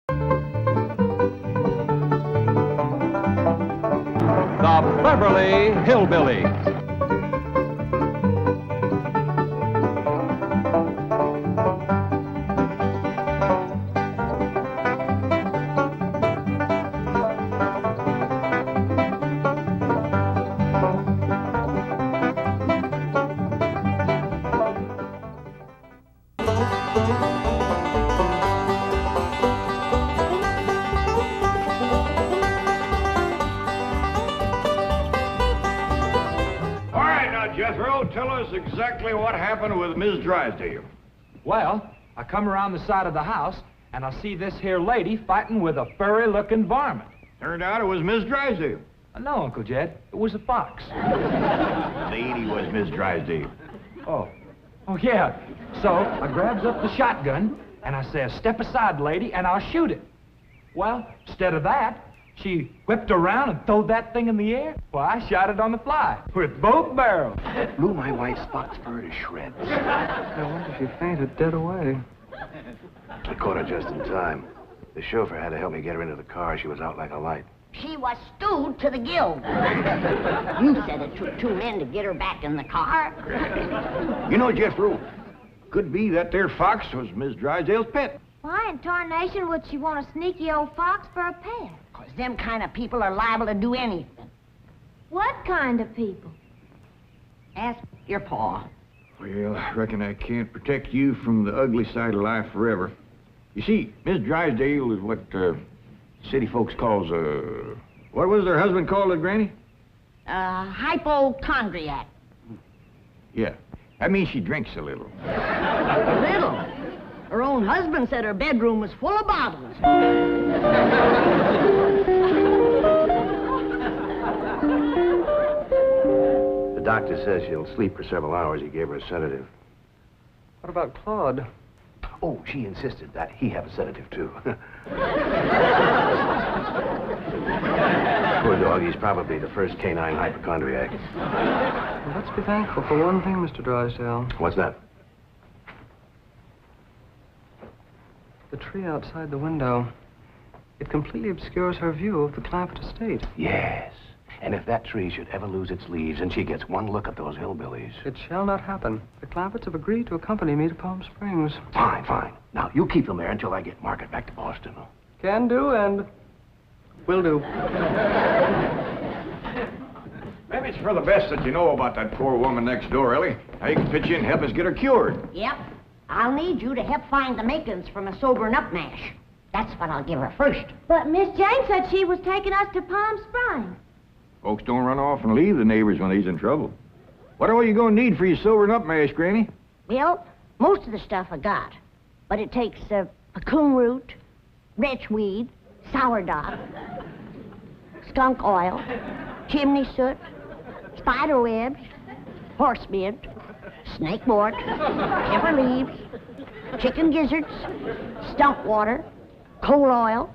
The Beverly Hillbillies. Jethro, tell us exactly what happened with Miss Drysdale. Well, I come around the side of the house, and I see this here lady fighting with a furry-looking varmint. Turned out it was Miss Drysdale. No, Uncle Jed, it was a fox. Lady was Miss Drysdale. Oh, yeah. So I grabs up the shotgun, and I says, "Step aside, lady, and I'll shoot it." Well, instead of that, she whipped around and throwed that thing in the air. Well, I shot it on the fly with both barrels. Blew my wife's fox fur to shreds. I wonder if she fainted dead away. I caught her just in time. The chauffeur had to help me get her into the car. She was out like a light. She was stewed to the gills. You said it took 2 men to get her back in the car. You know, Jethro, could be that there fox was Miss Drysdale's pet. Why in tarnation would she want a sneaky old fox for a pet? 'Cause them kind of people are liable to do anything. What kind of people? Ask your pa. Well, I reckon I can't protect you from the ugly side of life forever. You see, Miss Drysdale is what city folks calls what was her husband called it, Granny? Hypochondriac. Yeah. That means she drinks a little. A little. Her own husband said her bedroom was full of bottles. The doctor says she'll sleep for several hours. He gave her a sedative. What about Claude? Oh, she insisted that he have a sedative, too. Poor dog, he's probably the first canine hypochondriac. Well, let's be thankful for one thing, Mr. Drysdale. What's that? The tree outside the window. It completely obscures her view of the Clampett estate. Yes. And if that tree should ever lose its leaves and she gets one look at those hillbillies... It shall not happen. The Clampetts have agreed to accompany me to Palm Springs. Fine, fine. Now, you keep them there until I get Margaret back to Boston. Can do, and will do. Maybe it's for the best that you know about that poor woman next door, Ellie. Now you can pitch in and help us get her cured. Yep. I'll need you to help find the makings from a sobering up mash. That's what I'll give her first. But Miss Jane said she was taking us to Palm Springs. Folks don't run off and leave the neighbors when they's in trouble. What are you going to need for your sobering up mash, Granny? Well, most of the stuff I got. But it takes pecan root, wretchweed, sourdough, skunk oil, chimney soot, spider webs, horsebeard, snake wart, pepper leaves, chicken gizzards, stump water, coal oil,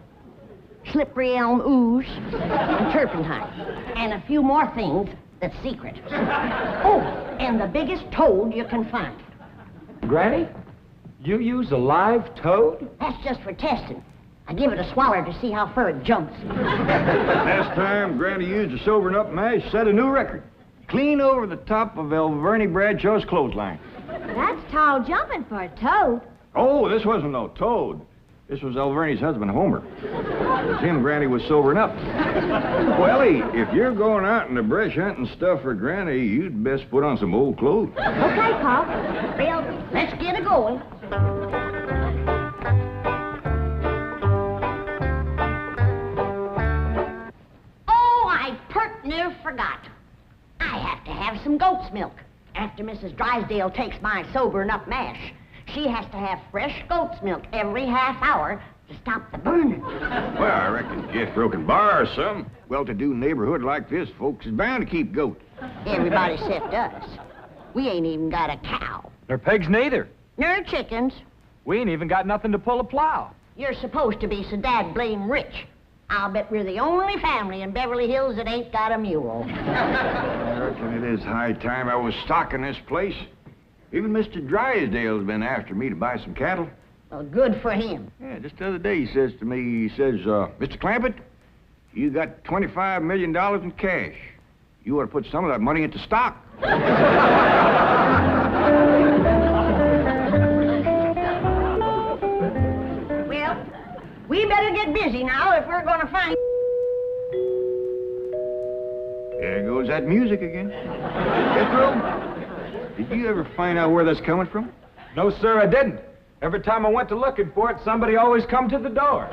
slippery elm ooze, and turpentine, and a few more things that's secret. Oh, and the biggest toad you can find. Granny, you use a live toad? That's just for testing. I give it a swaller to see how far it jumps. Last time Granny used a sobering up mash, set a new record. Clean over the top of Alverny Bradshaw's clothesline. That's tall jumping for a toad. Oh, this wasn't no toad. This was Alverny's husband, Homer. It was him Granny was sobering up. Wellie, if you're going out in the brush hunting stuff for Granny, you'd best put on some old clothes. Okay, Pop. Well, let's get it going. Oh, I pert near forgot. I have to have some goat's milk. After Mrs. Drysdale takes my sobering up mash, she has to have fresh goat's milk every half hour to stop the burning. Well, I reckon Jethro can borrow some. Well-to-do neighborhood like this, folks is bound to keep goats. Everybody except us. We ain't even got a cow. Nor pigs neither. Nor chickens. We ain't even got nothing to pull a plow. You're supposed to be so dad-blame rich. I'll bet we're the only family in Beverly Hills that ain't got a mule. I reckon it is high time I was stocking this place. Even Mr. Drysdale's been after me to buy some cattle. Well, good for him. Yeah, just the other day he says to me, Mr. Clampett, you got $25 million in cash. You ought to put some of that money into stock. Well, we better get busy now if we're going to find... There goes that music again. Jethro, did you ever find out where that's coming from? No, sir, I didn't. Every time I went to looking for it, somebody always come to the door.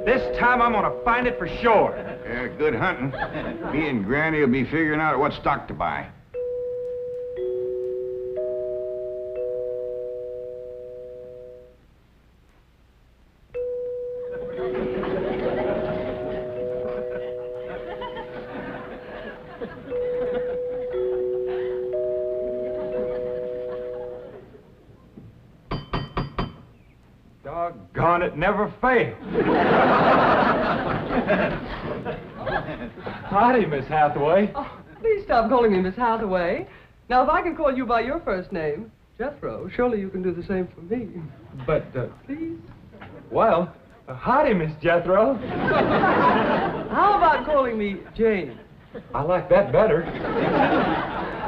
This time I'm gonna find it for sure. Yeah, good hunting. Me and Granny will be figuring out what stock to buy. Doggone it, never failed. Howdy, Miss Hathaway. Oh, please stop calling me Miss Hathaway. Now, if I can call you by your first name, Jethro, surely you can do the same for me. But, Please? well, howdy, Miss Jethro. How about calling me Jane? I like that better.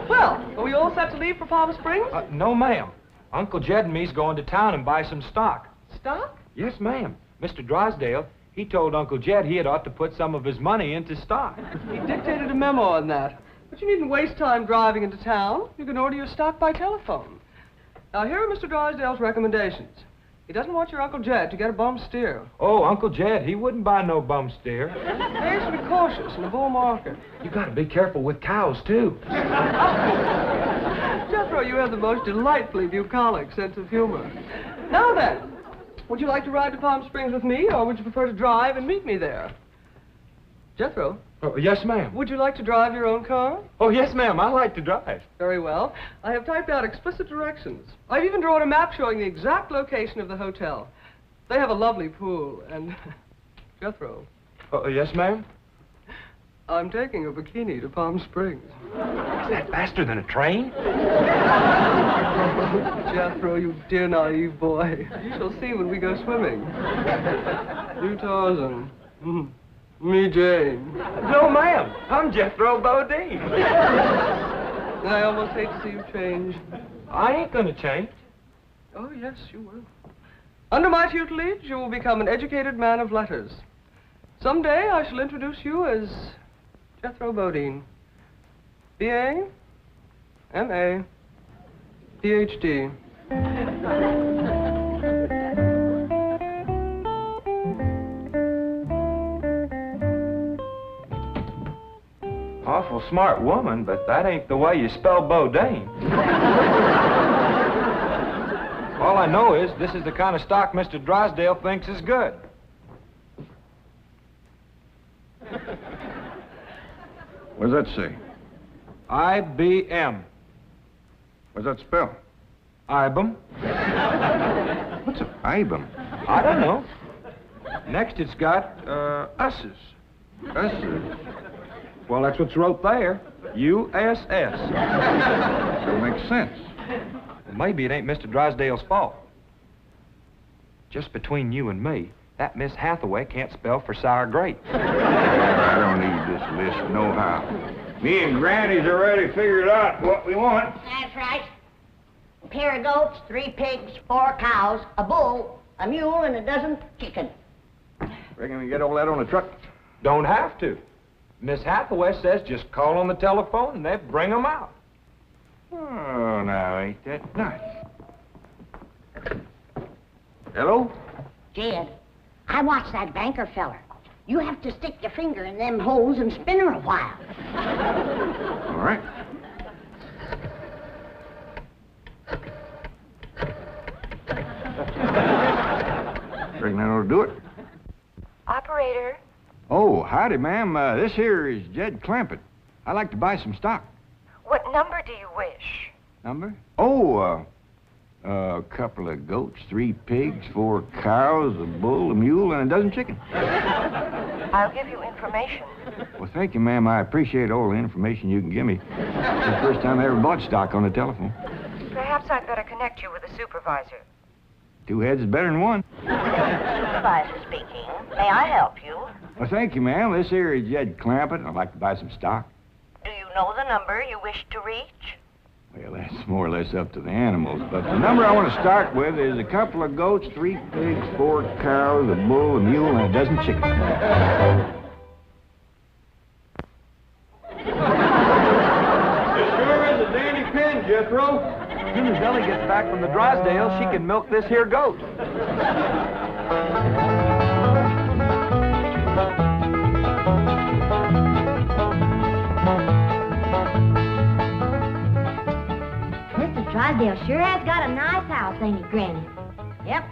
Well, are we all set to leave for Palm Springs? No, ma'am. Uncle Jed and me's going to town and buy some stock. Stock? Yes, ma'am. Mr. Drysdale, he told Uncle Jed he had ought to put some of his money into stock. He dictated a memo on that. But you needn't waste time driving into town. You can order your stock by telephone. Now, here are Mr. Drysdale's recommendations. He doesn't want your Uncle Jed to get a bum steer. Oh, Uncle Jed, he wouldn't buy no bum steer. Bears should be cautious in a bull market. You gotta be careful with cows, too. Jethro, you have the most delightfully bucolic sense of humor. Now then, would you like to ride to Palm Springs with me, or would you prefer to drive and meet me there? Jethro? Oh, yes, ma'am. Would you like to drive your own car? Oh, yes, ma'am. I like to drive. Very well. I have typed out explicit directions. I've even drawn a map showing the exact location of the hotel. They have a lovely pool, and... Jethro. Oh, yes, ma'am. I'm taking a bikini to Palm Springs. Is that faster than a train? Jethro, you dear naive boy. You shall see when we go swimming. You Tarzan. Me Jane. No, ma'am. I'm Jethro Bodine. I almost hate to see you change. I ain't gonna change. Oh, yes, you will. Under my tutelage, you will become an educated man of letters. Someday I shall introduce you as Jethro Bodine. B.A., M.A., Ph.D. Awful smart woman, but that ain't the way you spell Bodine. All I know is this is the kind of stock Mr. Drysdale thinks is good. What does that say? IBM. What's that spell? IBM. What's an IBM? I don't know. Next it's got, Us's. Us's? Well, that's what's wrote there. USS. That makes sense. Well, maybe it ain't Mr. Drysdale's fault. Just between you and me, that Miss Hathaway can't spell for sour grape. I don't need this list nohow. Me and Granny's already figured out what we want. That's right. A pair of goats, 3 pigs, 4 cows, a bull, a mule, and a dozen chickens. Reckon we get all that on the truck? Don't have to. Miss Hathaway says just call on the telephone and they bring them out. Oh, now, ain't that nice? Hello? Jed, I watched that banker feller. You have to stick your finger in them holes and spin her a while. All right. Reckon that ought to do it. Operator. Oh, howdy, ma'am. This here is Jed Clampett. I'd like to buy some stock. What number do you wish? Number? Oh, a couple of goats, 3 pigs, 4 cows, a bull, a mule, and a dozen chickens. I'll give you information. Well, thank you, ma'am. I appreciate all the information you can give me. It's the first time I ever bought stock on the telephone. Perhaps I'd better connect you with a supervisor. 2 heads is better than 1. Supervisor speaking. May I help you? Well, thank you, ma'am. This here is Jed Clampett. I'd like to buy some stock. Do you know the number you wish to reach? Well, that's more or less up to the animals, but the number I want to start with is a couple of goats, 3 pigs, 4 cows, a bull, a mule, and a dozen chickens. It sure is a dandy pen, Jethro. As soon as Ellie gets back from the Drysdale, she can milk this here goat. Mr. Drysdale sure has got a nice house, ain't he, Granny? Yep.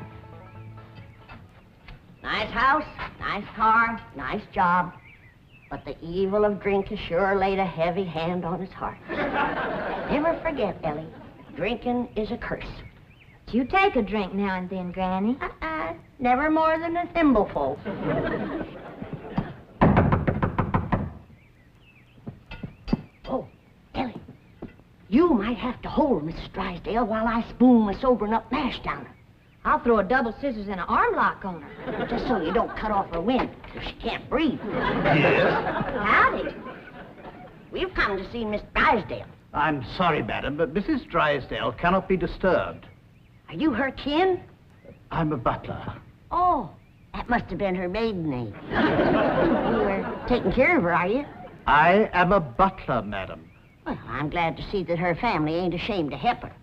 Nice house, nice car, nice job. But the evil of drink has sure laid a heavy hand on his heart. Never forget, Ellie, drinking is a curse. But you take a drink now and then, Granny. Never more than a thimbleful. Oh, Ellie, you might have to hold Mrs. Drysdale while I spoon my sobering up mash down her. I'll throw a double scissors and an arm lock on her. Just so you don't cut off her wind if she can't breathe. Yes? Howdy. We've come to see Miss Drysdale. I'm sorry, madam, but Mrs. Drysdale cannot be disturbed. Are you her kin? I'm a butler. Oh, that must have been her maiden name. You were taking care of her, are you? I am a butler, madam. Well, I'm glad to see that her family ain't ashamed to help her.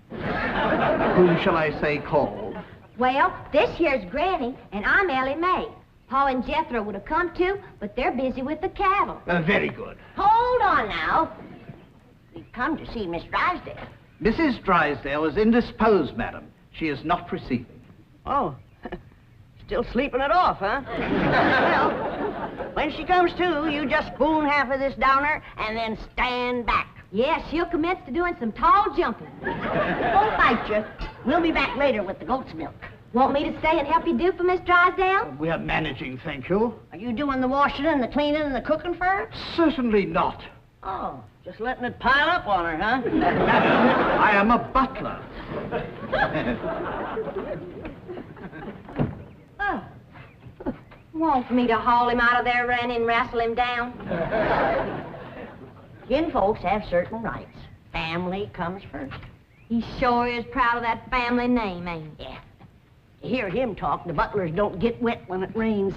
Whom shall I say called? Well, this here's Granny, and I'm Ellie Mae. Pa and Jethro would have come too, but they're busy with the cattle. Very good. Hold on now. We've come to see Miss Drysdale. Mrs. Drysdale is indisposed, madam. She is not receiving. Oh, still sleeping it off, huh? Well, when she comes to, you just spoon half of this down her and then stand back. Yeah, she'll commence to doing some tall jumping. Won't bite you. We'll be back later with the goat's milk. Want me to stay and help you do for Miss Drysdale? We are managing, thank you. Are you doing the washing and the cleaning and the cooking for her? Certainly not. Oh, just letting it pile up on her, huh? Madam, I am a butler. Oh. Want me to haul him out of there, Ranny, and wrestle him down? Kin folks have certain rights. Family comes first. He sure is proud of that family name, ain't he? Yeah. To hear him talk, the butlers don't get wet when it rains.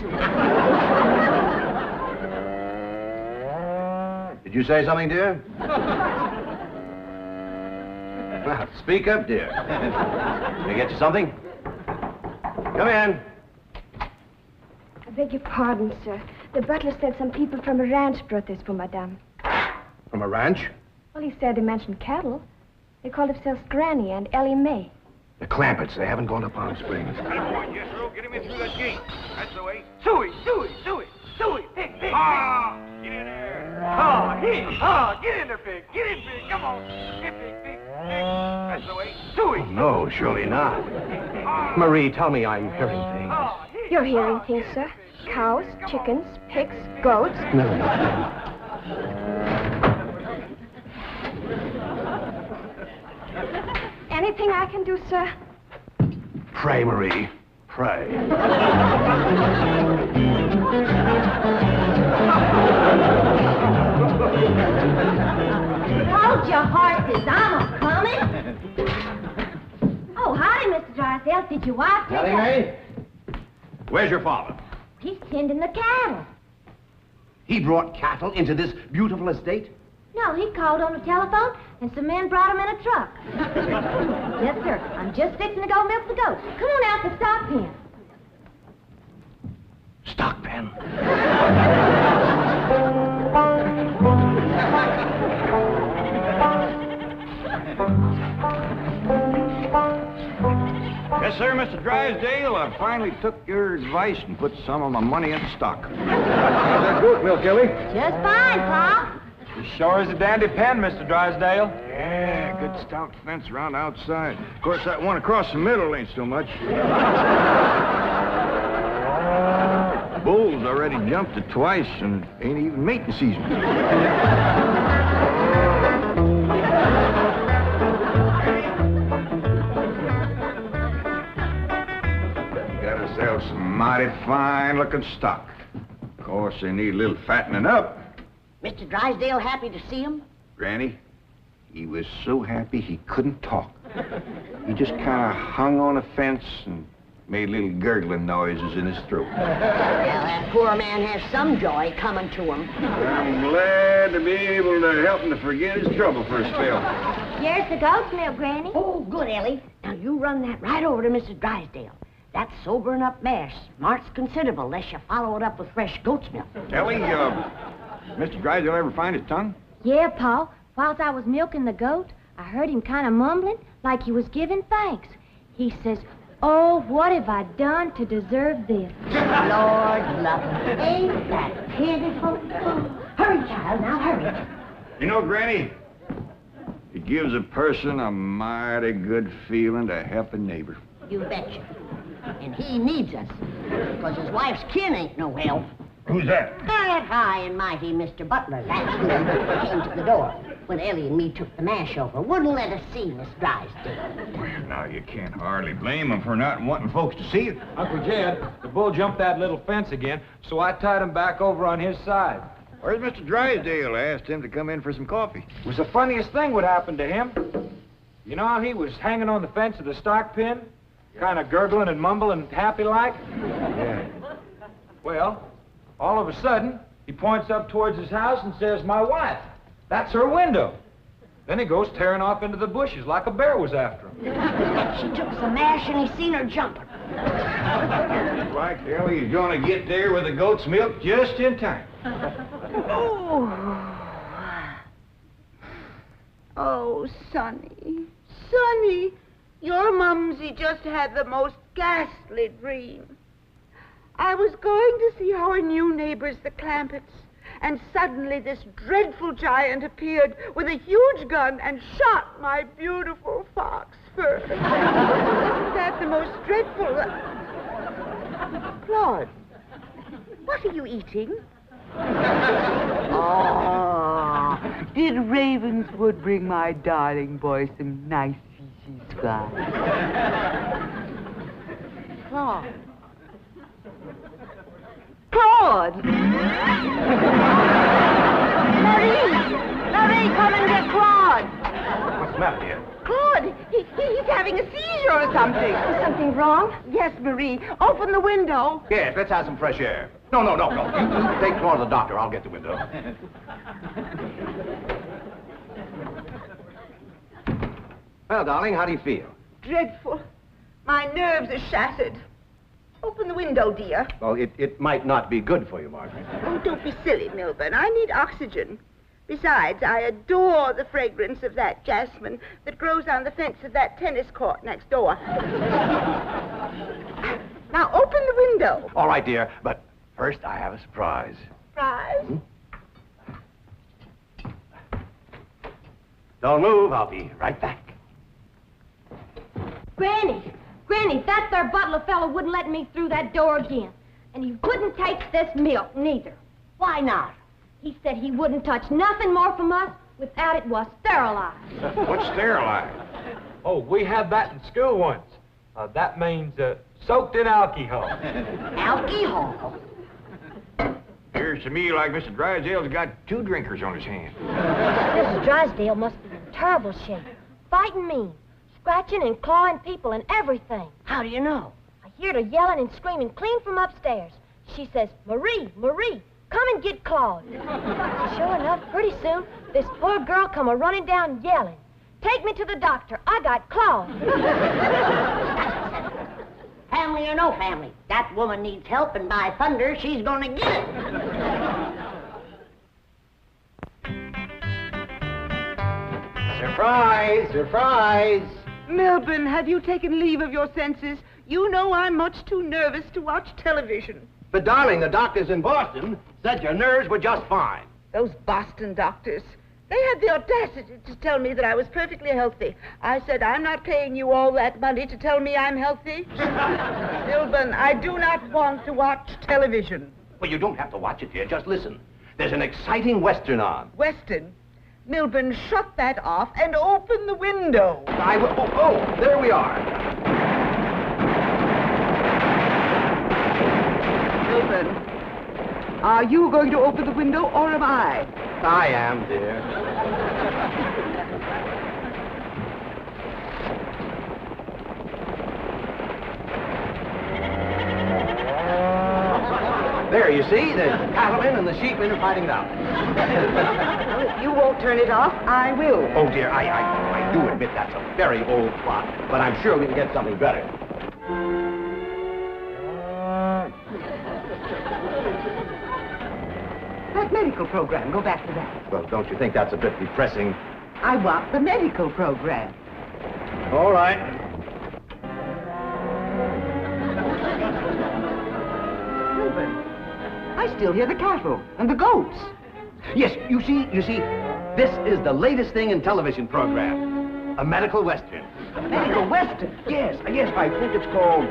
Did you say something, dear? Well, speak up, dear. Can I get you something? Come in. I beg your pardon, sir. The butler said some people from a ranch brought this for Madame. From a ranch? Well, he said they mentioned cattle. They called themselves Granny and Ellie Mae. The Clampetts. They haven't gone to Palm Springs. Jethro, get him in through that gate. That's the way. Suey, pig, pig. Ah, Get in there. Get in there, pig. Get in, pig. Come on. Get pig. That's the way. Suey. No, surely not. Marie, tell me I'm hearing things. You're hearing things, sir. Cows, chickens, pigs, goats. No. Anything I can do, sir? Pray, Marie. Pray. Hold your horses, I'm a-coming. Oh, howdy, Mr. Drysdale. Did your wife pick Ellie up? Mae? Where's your father? He's tending the cattle. He brought cattle into this beautiful estate? No, he called on the telephone, and some men brought him in a truck. Yes, sir. I'm just fixing to go milk the goats. Come on out to the stock pen. Stock pen? Yes, sir, Mr. Drysdale. I finally took your advice and put some of my money into stock. How's that goat milk, Ellie? Just fine, Pa. It sure is a dandy pen, Mr. Drysdale. Yeah, good stout fence around outside. Of course, that one across the middle ain't so much. Bulls already jumped it twice, and it ain't even mating season. myself some mighty fine-looking stock. Of course, they need a little fattening up. Mr. Drysdale happy to see him? Granny, he was so happy he couldn't talk. He just kind of hung on a fence and made little gurgling noises in his throat. Well, that poor man has some joy coming to him. I'm glad to be able to help him to forget his trouble for a spell. Here's the goat's milk, Granny. Oh, good, Ellie. Now, you run that right over to Mrs. Drysdale. That sobering up mess smarts considerable unless you follow it up with fresh goat's milk. Ellie, Mr. Drysdale ever find his tongue? Yeah, Pa. Whilst I was milking the goat, I heard him kind of mumbling like he was giving thanks. He says, "Oh, what have I done to deserve this?" Lord love him. Ain't that pitiful? Hurry, child, now hurry. You know, Granny, it gives a person a mighty good feeling to help a neighbor. You betcha. And he needs us, because his wife's kin ain't no help. Who's that? That high and mighty Mr. Butler. That's who came to the door when Ellie and me took the mash over. Wouldn't let us see Miss Drysdale. Well, now, you can't hardly blame him for not wanting folks to see it. Uncle Jed, the bull jumped that little fence again, so I tied him back over on his side. Where's Mr. Drysdale? I asked him to come in for some coffee. It was the funniest thing would happen to him. You know how he was hanging on the fence of the stock pen, kind of gurgling and mumbling happy-like? Yeah. Well, all of a sudden, he points up towards his house and says, "My wife, that's her window." Then he goes tearing off into the bushes like a bear was after him. She took some mash and he seen her jumping. Looks like Ellie's gonna get there with the goat's milk just in time. Oh, Sonny, Sonny, your mumsy just had the most ghastly dream. I was going to see our new neighbors, the Clampetts, and suddenly this dreadful giant appeared with a huge gun and shot my beautiful fox fur. Isn't that the most dreadful... Claude, what are you eating? Oh, did Ravenswood bring my darling boy some nice fishy scraps? Claude. Claude! Marie, come and get Claude. What's the matter, dear? Claude, he's having a seizure or something. Is something wrong? Yes, Marie. Open the window. Yes, let's have some fresh air. No. You take Claude to the doctor. I'll get the window. Well, darling, how do you feel? Dreadful. My nerves are shattered. Open the window, dear. Well, it might not be good for you, Margaret. Oh, don't be silly, Milburn. I need oxygen. Besides, I adore the fragrance of that jasmine that grows on the fence of that tennis court next door. Now, open the window. All right, dear, but first I have a surprise. Surprise? Don't move. I'll be right back. Granny, that there butler fellow wouldn't let me through that door again. And he wouldn't take this milk, neither. Why not? He said he wouldn't touch nothing more from us without it was sterilized. What's sterilized? Oh, we had that in school once. That means soaked in alcohol. Alcohol? Appears to me like Mr. Drysdale's got two drinkers on his hands. Mrs. Drysdale must be in terrible shape. Fighting mean. Scratching and clawing people and everything. How do you know? I heard her yelling and screaming clean from upstairs. She says, "Marie, come and get Claude." Sure enough, pretty soon, this poor girl come a-running down yelling. "Take me to the doctor. I got Claude." Family or no family, that woman needs help, and by thunder, she's gonna get it. Surprise! Surprise! Milburn, have you taken leave of your senses? You know I'm much too nervous to watch television. But, darling, the doctors in Boston said your nerves were just fine. Those Boston doctors. They had the audacity to tell me that I was perfectly healthy. I said, I'm not paying you all that money to tell me I'm healthy. Milburn, I do not want to watch television. Well, you don't have to watch it, dear. Just listen. There's an exciting Western on. Western? Milburn, shut that off and open the window. I will. Oh, there we are. Are you going to open the window, or am I? I am, dear. There, you see, the cattlemen and the sheepmen are fighting it out. Well, if you won't turn it off, I will. Oh, dear, I do admit that's a very old plot, but I'm sure we can get something better. That medical program, go back to that. Well, don't you think that's a bit depressing? I want the medical program. All right. Wilbur, I still hear the cattle and the goats. Yes, you see, this is the latest thing in television program. A medical western. Medical western? Yes, I think it's called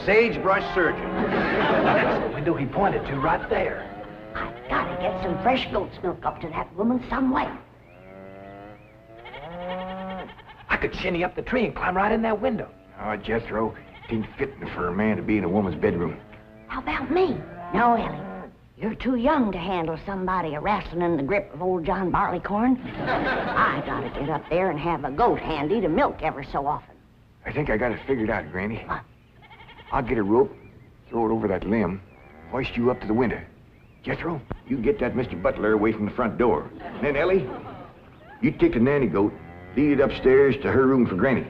Sagebrush Surgeon. That's the window he pointed to right there. I've got to get some fresh goat's milk up to that woman some way. I could shinny up the tree and climb right in that window. Oh, Jethro, it ain't fitting for a man to be in a woman's bedroom. How about me? No, Ellie. You're too young to handle somebody wrestling in the grip of old John Barleycorn. I gotta get up there and have a goat handy to milk ever so often. I think I got it figured out, Granny. What? I'll get a rope, throw it over that limb, hoist you up to the window. Jethro, you get that Mr. Butler away from the front door. And then, Ellie, you take the nanny goat, lead it upstairs to her room for Granny.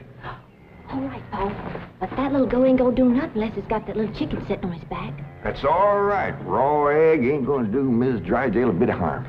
All right, Pa. But that little goat ain't gonna do nothing unless he's got that little chicken sitting on his back. That's all right. Raw egg ain't going to do Mrs. Drysdale a bit of harm.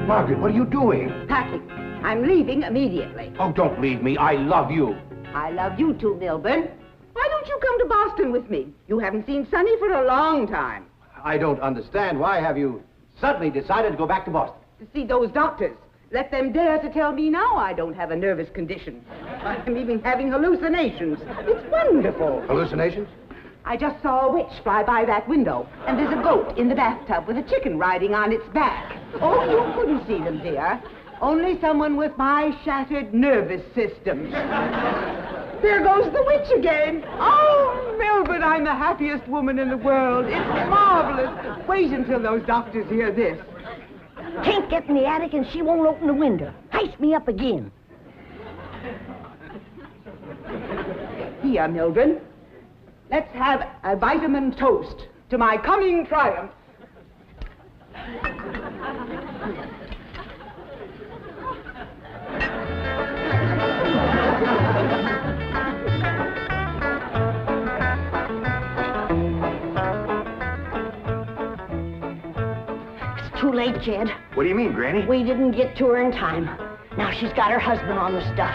Margaret, what are you doing? Packing. I'm leaving immediately. Oh, don't leave me. I love you. I love you too, Milburn. Why don't you come to Boston with me? You haven't seen Sonny for a long time. I don't understand. Why have you suddenly decided to go back to Boston? To see those doctors. Let them dare to tell me now I don't have a nervous condition. I'm even having hallucinations. It's wonderful. Hallucinations? I just saw a witch fly by that window, and there's a goat in the bathtub with a chicken riding on its back. Oh, you couldn't see them, dear. Only someone with my shattered nervous system. There goes the witch again. Oh, Milburn, I'm the happiest woman in the world. It's marvelous. Wait until those doctors hear this. Can't get in the attic and she won't open the window. Heist me up again. Here, Milburn. Let's have a vitamin toast to my coming triumph. It's too late, Jed. What do you mean, Granny? We didn't get to her in time. Now she's got her husband on the stuff.